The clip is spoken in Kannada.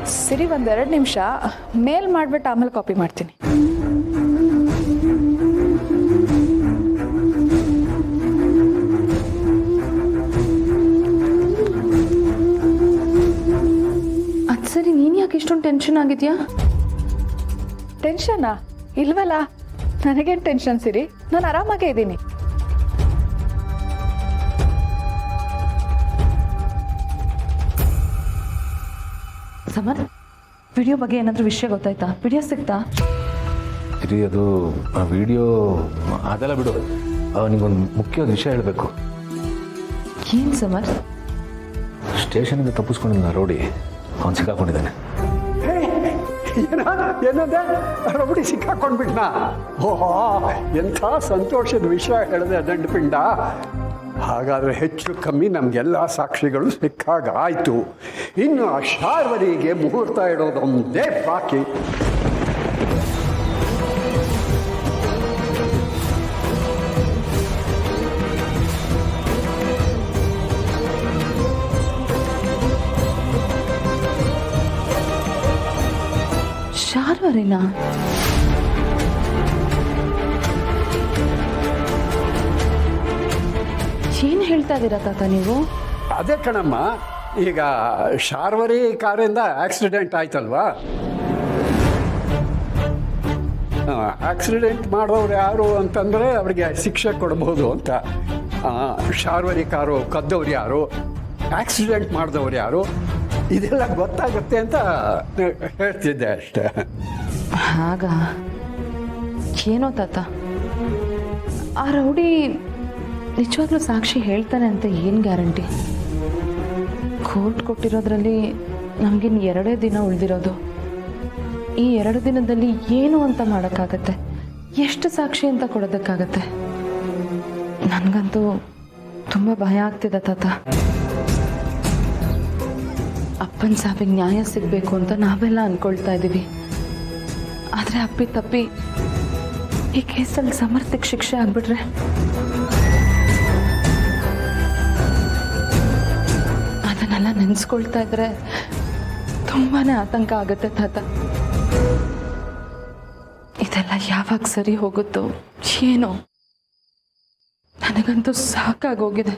ಸಿರಿ ಒಂದೆರಡು ನಿಮಿಷ ಮೇಲ್ ಮಾಡಿಬಿಟ್ಟು ಆಮೇಲೆ ಕಾಪಿ ಮಾಡ್ತೀನಿ. ಅದು ಸರಿ, ನೀನು ಯಾಕೆ ಇಷ್ಟೊಂದು ಟೆನ್ಷನ್ ಆಗಿದೆಯಾ? ಟೆನ್ಷನಾ? ಇಲ್ವಲ್ಲ, ನನಗೇನು ಟೆನ್ಷನ್ ಸಿರಿ, ನಾನು ಆರಾಮಾಗೇ ಇದ್ದೀನಿ. ಸಮರ್, ವಿಡಿಯೋ ಬಗ್ಗೆ ಏನಾದರೂ ವಿಷಯ ಗೊತ್ತಾಯ್ತಾ? ವಿಡಿಯೋ ಸಿಗ್ತಾ? ಇರಿ, ಅದು ಆ ವಿಡಿಯೋ ಅದೆಲ್ಲ ಬಿಡು. ನಿಗೊಂದು ಮುಖ್ಯವಾದ ವಿಷಯ ಹೇಳಬೇಕು. ಏನು ಸಮರ್? ಸ್ಟೇಷನಿಂದ ತಪ್ಪಿಸ್ಕೊಂಡಿದ್ದ ರೋಡಿ ಅವನು ಸಿಕ್ಕಾಕೊಂಡಿದ್ದಾನೆ. ಏನಂದೆ? ರಬಡಿ ಸಿಕ್ಕಾಕೊಂಡ್ಬಿಟ್ನಾ? ಓಹೋ, ಎಂಥ ಸಂತೋಷದ ವಿಷಯ ಹೇಳಿದೆ ದಂಡಪಿಂಡ. ಹಾಗಾದರೆ ಹೆಚ್ಚು ಕಮ್ಮಿ ನಮಗೆಲ್ಲ ಸಾಕ್ಷಿಗಳು ಸಿಕ್ಕಾಗ ಆಯಿತು. ಇನ್ನು ಆ ಶಾರ್ವರಿಗೆ ಮುಹೂರ್ತ ಇಡೋದೊಂದೇ ಬಾಕಿ. ಶಾರ್ವರಿನಾ? ಏನು ಹೇಳ್ತಾ ಇದ್ದೀರಾ ತಾತ ನೀವು? ಅದೇ ಕಣಮ್ಮ, ಈಗ ಶಾರ್ವರಿ ಕಾರಿಂದ ಆಕ್ಸಿಡೆಂಟ್ ಆಯ್ತಲ್ವಾ? ಆಕ್ಸಿಡೆಂಟ್ ಮಾಡೋರು ಯಾರು ಅಂತಂದರೆ ಅವರಿಗೆ ಶಿಕ್ಷೆ ಕೊಡ್ಬೋದು ಅಂತ. ಶಾರ್ವರಿ ಕಾರು ಕದ್ದವ್ರು ಯಾರು, ಆಕ್ಸಿಡೆಂಟ್ ಮಾಡಿದವ್ರು ಯಾರು, ಇದೆಲ್ಲ ಗೊತ್ತಾಗುತ್ತೆ ಅಂತ ಹೇಳ್ತಿದ್ದೆ ಅಷ್ಟೇ. ಹಾಗ ಏನೋ ತಾತ, ಆ ರೌಡಿ ನಿಜವಾಗ್ಲೂ ಸಾಕ್ಷಿ ಹೇಳ್ತಾನೆ ಅಂತ ಏನು ಗ್ಯಾರಂಟಿ? ಕೋರ್ಟ್ ಕೊಟ್ಟಿರೋದ್ರಲ್ಲಿ ನಮಗಿನ್ನು 2 ದಿನ ಉಳಿದಿರೋದು. ಈ 2 ದಿನದಲ್ಲಿ ಏನು ಅಂತ ಮಾಡೋಕ್ಕಾಗತ್ತೆ? ಎಷ್ಟು ಸಾಕ್ಷಿ ಅಂತ ಕೊಡೋದಕ್ಕಾಗತ್ತೆ? ನನಗಂತೂ ತುಂಬ ಭಯ ಆಗ್ತಿದೆ ತಾತ. ಅಪ್ಪನ ಸಾವಿಗೆ ನ್ಯಾಯ ಸಿಗಬೇಕು ಅಂತ ನಾವೆಲ್ಲ ಅಂದ್ಕೊಳ್ತಾ ಇದ್ದೀವಿ. ಆದರೆ ಅಪ್ಪಿ ತಪ್ಪಿ ಈ ಕೇಸಲ್ಲಿ ಸಮರ್ಥಕ್ಕೆ ಶಿಕ್ಷೆ ಆಗ್ಬಿಟ್ರೆ ಅದನ್ನೆಲ್ಲ ನೆನೆಸ್ಕೊಳ್ತಾ ಇದ್ರೆ ತುಂಬಾನೇ ಆತಂಕ ಆಗುತ್ತೆ ತಾತ. ಇದೆಲ್ಲ ಯಾವಾಗ ಸರಿ ಹೋಗುತ್ತೋ ಏನೋ, ನನಗಂತೂ ಸಾಕಾಗೋಗಿದೆ.